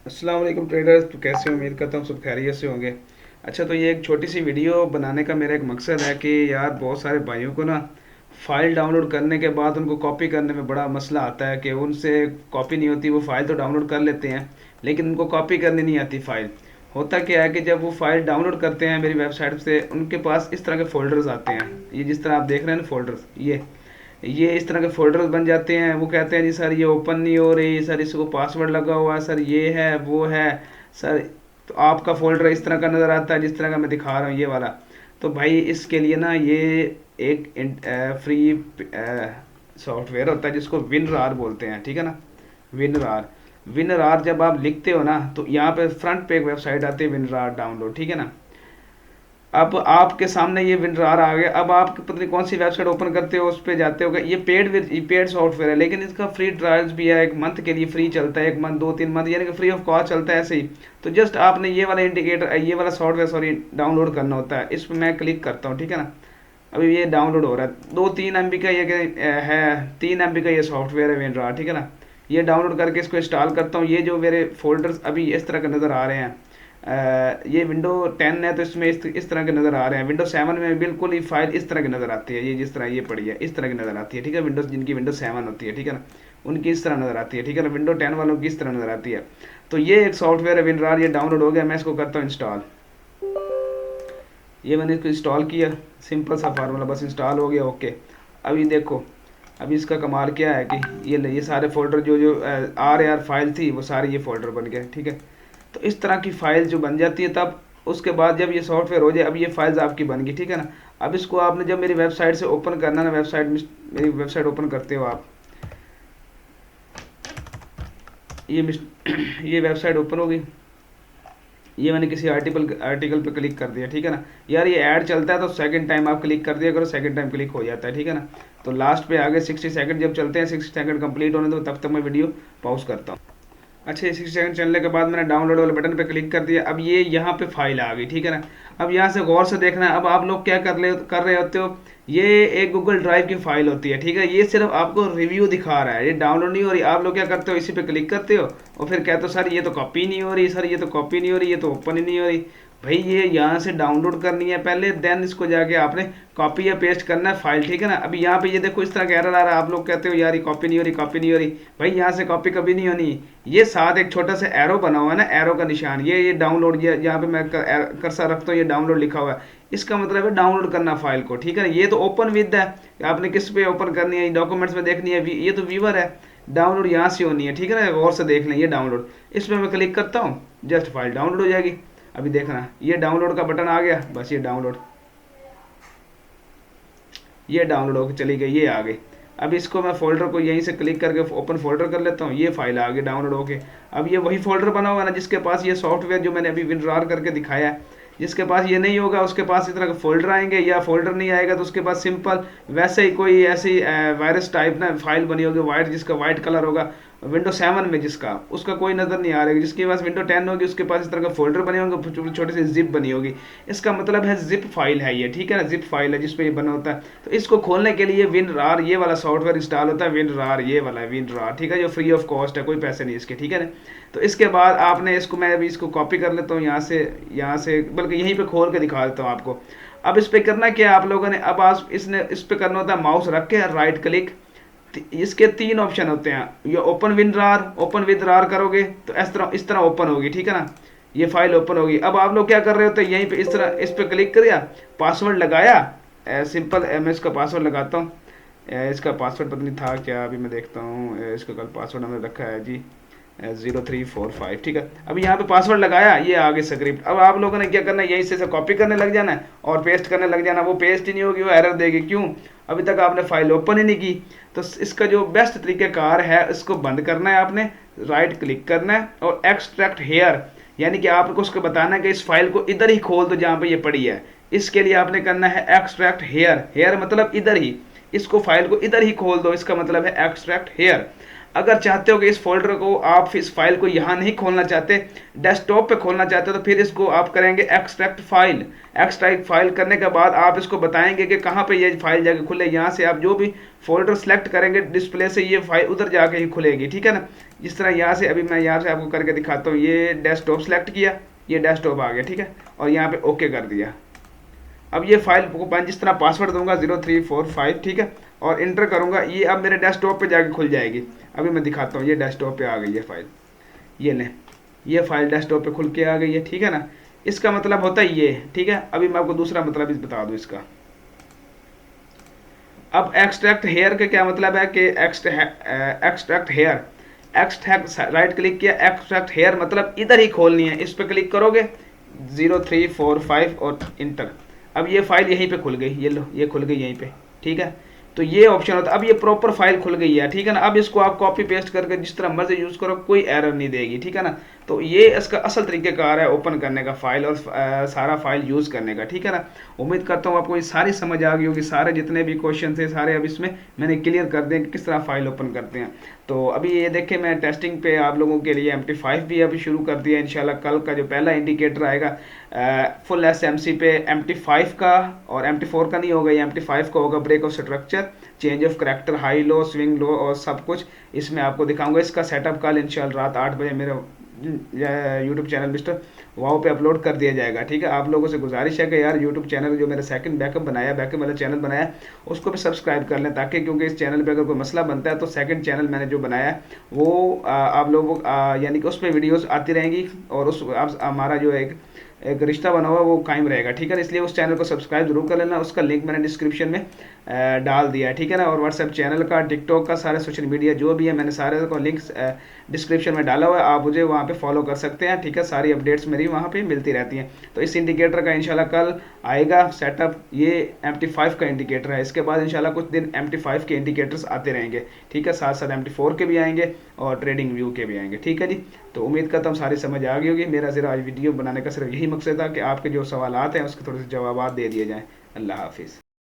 अस्सलाम वालेकुम ट्रेडर्स। तो कैसे हो? उम्मीद करता हूँ सब खैरियत से होंगे। अच्छा, तो ये एक छोटी सी वीडियो बनाने का मेरा एक मकसद है कि यार बहुत सारे भाइयों को ना फ़ाइल डाउनलोड करने के बाद उनको कॉपी करने में बड़ा मसला आता है कि उनसे कॉपी नहीं होती। वो फ़ाइल तो डाउनलोड कर लेते हैं लेकिन उनको कॉपी करनी नहीं आती फ़ाइल। होता क्या है कि जब वो फ़ाइल डाउनलोड करते हैं मेरी वेबसाइट से, उनके पास इस तरह के फ़ोल्डर्स आते हैं। ये जिस तरह आप देख रहे हैं ना फ़ोल्डर्स, ये इस तरह के फोल्डर्स बन जाते हैं। वो कहते हैं जी सर ये ओपन नहीं हो रही, सर इसको पासवर्ड लगा हुआ है, सर ये है वो है सर। तो आपका फोल्डर इस तरह का नज़र आता है जिस तरह का मैं दिखा रहा हूँ, ये वाला। तो भाई इसके लिए ना ये एक फ्री सॉफ्टवेयर होता है जिसको विनरार बोलते हैं, ठीक है ना। विनरार विनरार जब आप लिखते हो ना तो यहाँ पे फ्रंट पे एक वेबसाइट आती है विनरार डाउनलोड, ठीक है ना। अब आपके सामने ये विंडोर आ गया। अब आप पता नहीं कौन सी वेबसाइट ओपन करते हो, उस पर जाते हो। ये पेड सॉफ्टवेयर है लेकिन इसका फ्री ट्रायल्स भी है। एक मंथ के लिए फ्री चलता है, एक मंथ 2-3 मंथ, यानी कि फ्री ऑफ कॉस्ट चलता है ऐसे ही। तो जस्ट आपने ये वाला इंडिकेटर, ये वाला सॉफ्टवेयर सॉरी डाउनलोड करना होता है। इस पर मैं क्लिक करता हूँ, ठीक है ना। अभी ये डाउनलोड हो रहा है। 2-3 MB का ये है, 3 MB का ये सॉफ्टवेयर है विंडोर, ठीक है ना। ये डाउनलोड करके इसको इंस्टॉल करता हूँ। ये जो मेरे फोल्डर्स अभी इस तरह के नज़र आ रहे हैं, ये विंडो 10 है तो इसमें इस तरह के नज़र आ रहे हैं। विंडो 7 में बिल्कुल ही फाइल इस तरह की नज़र आती है। ये जिस तरह ये पड़ी है इस तरह की नज़र आती है, ठीक है। विंडोज जिनकी विंडो 7 होती है, ठीक है ना, उनकी इस तरह नज़र आती है, ठीक है ना। विंडो 10 वालों की इस तरह नज़र आती है। तो ये एक सॉफ्टवेयर है विनरार, ये डाउनलोड हो गया। मैं इसको करता हूँ इंस्टॉल। ये मैंने इसको इंस्टॉल किया, सिंपल सा फार्मूला, बस इंस्टॉल हो गया, ओके। अभी देखो, अभी इसका कमाल क्या है कि ये सारे फोल्डर जो जो आर आर फाइल थी वो सारे ये फोल्डर बन गए, ठीक है। तो इस तरह की फाइल जो बन जाती है, तब उसके बाद जब ये सॉफ्टवेयर हो जाए, अब ये फाइल्स आपकी बन गई, ठीक है ना। अब इसको आपने जब मेरी वेबसाइट से ओपन करना ना, मेरी वेबसाइट ओपन करते हो आप, ये ये वेबसाइट ओपन होगी। ये मैंने किसी आर्टिकल पे क्लिक कर दिया, ठीक है ना। यार ये ऐड चलता है तो सेकंड टाइम आप क्लिक कर दिया करो, सेकंड टाइम क्लिक हो जाता है, ठीक है ना। तो लास्ट पे आगे 60 सेकंड जब चलते हैं, 60 सेकंड कंप्लीट होने दो, तब तक मैं वीडियो पॉज करता हूँ। अच्छा, ये 60 सेकंड चलने के बाद मैंने डाउनलोड वाले बटन पे क्लिक कर दिया। अब ये यहाँ पे फाइल आ गई, ठीक है ना। अब यहाँ से गौर से देखना है। अब आप लोग क्या कर रहे होते हो, ये एक गूगल ड्राइव की फाइल होती है, ठीक है। ये सिर्फ आपको रिव्यू दिखा रहा है, ये डाउनलोड नहीं हो रही। आप लोग क्या करते हो, इसी पे क्लिक करते हो और फिर कहते हो सर ये तो कॉपी नहीं हो रही, सर ये तो कॉपी नहीं हो रही, ये तो ओपन ही नहीं हो रही। भाई ये यहाँ से डाउनलोड करनी है पहले, देन इसको जाके आपने कॉपी या पेस्ट करना है फाइल, ठीक है ना। अभी यहाँ पे ये देखो इस तरह का एरर आ रहा है। आप लोग कहते हो यार ये कॉपी नहीं हो रही, कॉपी नहीं हो रही। भाई यहाँ से कॉपी कभी नहीं होनी। ये साथ एक छोटा सा एरो बना हुआ है ना, एरो का निशान, ये डाउनलोड, ये यहाँ पे मैं कर्सर रखता हूँ, ये डाउनलोड लिखा हुआ है। इसका मतलब है डाउनलोड करना फाइल को, ठीक है ना। ये तो ओपन विद है, आपने किस पे ओपन करनी है, डॉक्यूमेंट्स में देखनी है। ये तो व्यूवर है, डाउनलोड यहाँ से होनी है, ठीक है ना। गौर से देख लें, ये डाउनलोड, इसमें मैं क्लिक करता हूँ, जस्ट फाइल डाउनलोड हो जाएगी। अभी देखना, ये डाउनलोड का बटन आ गया, बस ये डाउनलोड होकर चली गई, ये आ गई। अब इसको मैं फोल्डर को यहीं से क्लिक करके ओपन फोल्डर कर लेता हूँ, ये फाइल आ गई डाउनलोड होके। अब ये वही फोल्डर बना हुआ है ना, जिसके पास ये सॉफ्टवेयर जो मैंने अभी विनरार करके दिखाया है, जिसके पास ये नहीं होगा उसके पास इस तरह का फोल्डर आएंगे, या फोल्डर नहीं आएगा तो उसके पास सिंपल वैसे ही कोई ऐसी वायरस टाइप ना फाइल बनी होगी वाइट, जिसका वाइट कलर होगा। विंडो 7 में जिसका, उसका कोई नज़र नहीं आ रहा है। जिसके पास विंडो 10 होगी उसके पास इस तरह का फोल्डर बने होंगे, छोटी सी जिप बनी होगी। इसका मतलब है जिप फाइल है ये, ठीक है ना। जिप फाइल है जिसपे ये बना होता है। तो इसको खोलने के लिए विनरार ये वाला सॉफ्टवेयर इंस्टॉल होता है। विनरार ये वाला है, विनरार, ठीक है, जो फ्री ऑफ कॉस्ट है, कोई पैसे नहीं इसके, ठीक है ना। तो इसके बाद आपने इसको, मैं अभी इसको कॉपी कर लेता हूँ यहाँ से बल्कि यहीं पे खोल के दिखा देता हूँ आपको। अब इस पे करना क्या है आप लोगों ने, अब आज इस पे करना होता है माउस रख के राइट क्लिक। इसके 3 ऑप्शन होते हैं, ये ओपन विद रार करोगे तो इस तरह ओपन होगी, ठीक है ना। ये फाइल ओपन होगी। अब आप लोग क्या कर रहे होते हैं, यहीं पे इस तरह इस पे क्लिक करिया, पासवर्ड लगाया, सिंपल मैं इसका पासवर्ड लगाता हूँ। इसका पासवर्ड पता नहीं था क्या, अभी मैं देखता हूँ। इसका कल पासवर्ड हमने रखा है जी 0345, ठीक है। अभी यहाँ पे पासवर्ड लगाया, ये आगे स्क्रिप्ट। अब आप लोगों ने क्या करना है, यहीं से कॉपी करने लग जाना है और पेस्ट करने लग जाना। वो पेस्ट ही नहीं होगी, वो एरर देगी। क्यों? अभी तक आपने फाइल ओपन ही नहीं की। तो इसका जो बेस्ट तरीक़ाकार है, इसको बंद करना है आपने, राइट क्लिक करना है और एक्सट्रैक्ट हेयर, यानी कि आपको उसको बताना है कि इस फाइल को इधर ही खोल दो जहाँ पे ये पड़ी है। इसके लिए आपने करना है एक्सट्रैक्ट हेयर, हेयर मतलब इधर ही, इसको फाइल को इधर ही खोल दो, इसका मतलब है एक्सट्रैक्ट हेयर। अगर चाहते हो कि इस फोल्डर को आप इस फाइल को यहाँ नहीं खोलना चाहते, डेस्कटॉप पे खोलना चाहते हो, तो फिर इसको आप करेंगे एक्सट्रैक्ट फाइल। एक्सट्रैक्ट फाइल करने के बाद आप इसको बताएंगे कि कहाँ पे ये फाइल जाके खुले। यहाँ से आप जो भी फोल्डर सेलेक्ट करेंगे डिस्प्ले से, ये फाइल उधर जाके ही खुलेगी, ठीक है ना। जिस तरह यहाँ से अभी मैं यहाँ से आपको करके दिखाता हूँ। ये डेस्कटॉप सेलेक्ट किया, ये डेस्कटॉप आ गया, ठीक है, और यहाँ पे ओके कर दिया। अब ये फाइल को मैं जिस तरह पासवर्ड दूंगा 0345, ठीक है, और इंटर करूंगा, ये अब मेरे डेस्कटॉप पे जाके खुल जाएगी। अभी मैं दिखाता हूँ, ये डेस्कटॉप पे आ गई है फाइल, ये लें, ये फाइल डेस्कटॉप पे खुल के आ गई है, ठीक है ना। इसका मतलब होता है ये, ठीक है। अभी मैं आपको दूसरा मतलब इस बता दूं इसका। अब एक्सट्रैक्ट हेयर का क्या मतलब है कि extract hair, extract right click किया, एक्सट्रैक्ट हेयर मतलब इधर ही खोलनी है। इस पर क्लिक करोगे 0345 और इंटर। अब ये फाइल यहीं पे खुल गई, ये लो, ये खुल गई यहीं पे, ठीक है। तो ये ऑप्शन होता है। अब ये प्रॉपर फाइल खुल गई है, ठीक है ना। अब इसको आप कॉपी पेस्ट करके जिस तरह मर्जी यूज करो, कोई एरर नहीं देगी, ठीक है ना। तो ये इसका असल तरीकेकार है ओपन करने का फाइल और सारा फाइल यूज करने का, ठीक है ना। उम्मीद करता हूँ आपको ये सारी समझ आ गई होगी। सारे जितने भी क्वेश्चन थे सारे अब इसमें मैंने क्लियर कर दिए कि किस तरह फाइल ओपन करते हैं। तो अभी ये देखें, मैं टेस्टिंग पे आप लोगों के लिए MT5 भी अभी शुरू कर दिया। इंशाल्लाह कल का जो पहला इंडिकेटर आएगा फुल SMC पे MT5 का, और MT4 का नहीं होगा, ये MT5 का होगा। Break of structure, change of character, high low, swing low और सब कुछ इसमें आपको दिखाऊंगा। इसका सेटअप कल इंशाल्लाह रात 8 बजे मेरा यूट्यूब चैनल मिस्टर वाओ पे अपलोड कर दिया जाएगा, ठीक है। आप लोगों से गुजारिश है कि यार यूट्यूब चैनल जो मेरा सेकंड बैकअप वाला चैनल बनाया उसको भी सब्सक्राइब कर लें, ताकि क्योंकि इस चैनल पे अगर कोई मसला बनता है तो सेकंड चैनल मैंने जो बनाया है वो आप लोगों यानी कि उस पर वीडियोस आती रहेंगी, और उस हमारा जो एक रिश्ता बना हुआ वो कायम रहेगा, ठीक है ना। इसलिए उस चैनल को सब्सक्राइब जरूर कर लेना। उसका लिंक मैंने डिस्क्रिप्शन में डाल दिया है, ठीक है ना। और व्हाट्सएप चैनल का, टिकटॉक का, सारे सोशल मीडिया जो भी है मैंने सारे को लिंक्स डिस्क्रिप्शन में डाला हुआ है। आप मुझे वहाँ पे फॉलो कर सकते हैं, ठीक है। सारी अपडेट्स मेरी वहाँ पे मिलती रहती हैं। तो इस इंडिकेटर का इंशाल्लाह कल आएगा सेटअप। ये MT5 का इंडिकेटर है। इसके बाद इंशाल्लाह कुछ दिन MT5 के इंडिकेटर्स आते रहेंगे, ठीक है। साथ साथ MT4 के भी आएंगे और ट्रेडिंग व्यू के भी आएंगे, ठीक है जी। तो उम्मीद करता हूँ सारी समझ आ गई होगी। मेरा ज़रा आज वीडियो बनाने का सिर्फ यही मकसद था कि आपके जो सवाल हैं उसके थोड़े से जवाब दे दिए जाएँ। अल्लाह हाफिज़।